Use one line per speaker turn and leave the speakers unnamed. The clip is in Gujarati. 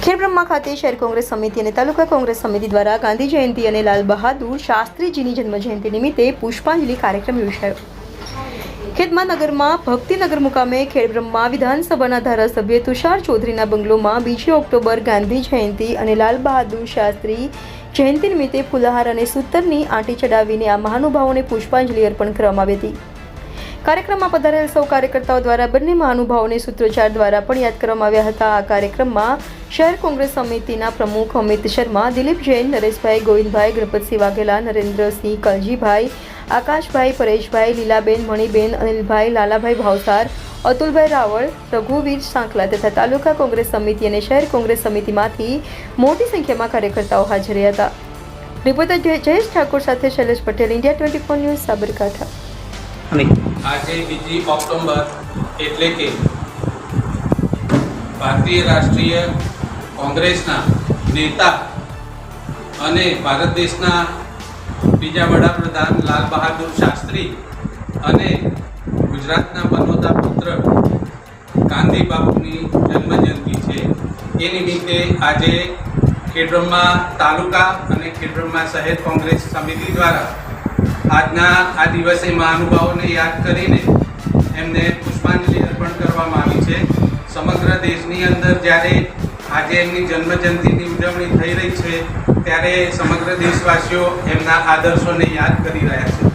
ખેડબ્રહ્મા ખાતે શહેર કોંગ્રેસ સમિતિ અને તાલુકા કોંગ્રેસ સમિતિ દ્વારા ગાંધી જયંતિ અને લાલ બહાદુર શાસ્ત્રીજીની જન્મજયંતિ નિમિત્તે પુષ્પાંજલિ કાર્યક્રમ યોજાયો। ખેદમા નગરમાં ભક્તિનગર મુકામે ખેડબ્રહ્મા વિધાનસભાના ધારાસભ્ય તુષાર ચૌધરીના બંગલોમાં 2 ઓક્ટોબર ગાંધી જયંતિ અને લાલ બહાદુર શાસ્ત્રી જયંતિ નિમિત્તે ફુલહાર અને સૂતરની આંટી ચડાવીને આ મહાનુભાવોને પુષ્પાંજલિ અર્પણ કરવામાં આવી હતી। કાર્યક્રમમાં પધારેલ સૌ કાર્યકર્તાઓ દ્વારા બંને મહાનુભાવોને સૂત્રોચ્ચાર દ્વારા પણ યાદ કરવામાં આવ્યા હતા। આ કાર્યક્રમમાં શહેર કોંગ્રેસ સમિતિના પ્રમુખ અમિત શર્મા, દિલીપ જૈન, નરેશભાઈ, ગોવિંદભાઈ, ગણપતસિંહ વાઘેલા, નરેન્દ્રસિંહ કલજીભાઈ, આકાશભાઈ, પરેશભાઈ, લીલાબેન, મણિબેન, અનિલભાઈ, લાલાભાઈ ભાવસાર, અતુલભાઈ રાવળ, રઘુવીર સાંકલા તથા તાલુકા કોંગ્રેસ સમિતિ અને શહેર કોંગ્રેસ સમિતિમાંથી મોટી સંખ્યામાં કાર્યકર્તાઓ હાજર રહ્યા હતા। રિપોર્ટર જયેશ ઠાકોર સાથે શૈલેષ પટેલ, ઇન્ડિયા 24 ન્યૂઝ, સાબરકાંઠા।
આજે 2 ઓક્ટોબર એટલે કે ભારતીય રાષ્ટ્રીય કોંગ્રેસના નેતા અને ભારત દેશના બીજા વડાપ્રધાન લાલ બહાદુર શાસ્ત્રી અને ગુજરાતના બનોતા પુત્ર ગાંધી બાપુની જન્મજયંતિ છે। એ નિમિત્તે આજે ખેડબ્રહ્મા તાલુકા અને ખેડબ્રહ્મા શહેર કોંગ્રેસ સમિતિ દ્વારા આજના આ દિવસે મહાનુભાવોને યાદ કરીને એમને પુષ્પાંજલિ અર્પણ કરવામાં આવી છે। સમગ્ર દેશની અંદર જ્યારે આજે એમની જન્મજયંતિની ઉજવણી થઈ રહી છે ત્યારે સમગ્ર દેશવાસીઓ એમના આદર્શોને યાદ કરી રહ્યા છે।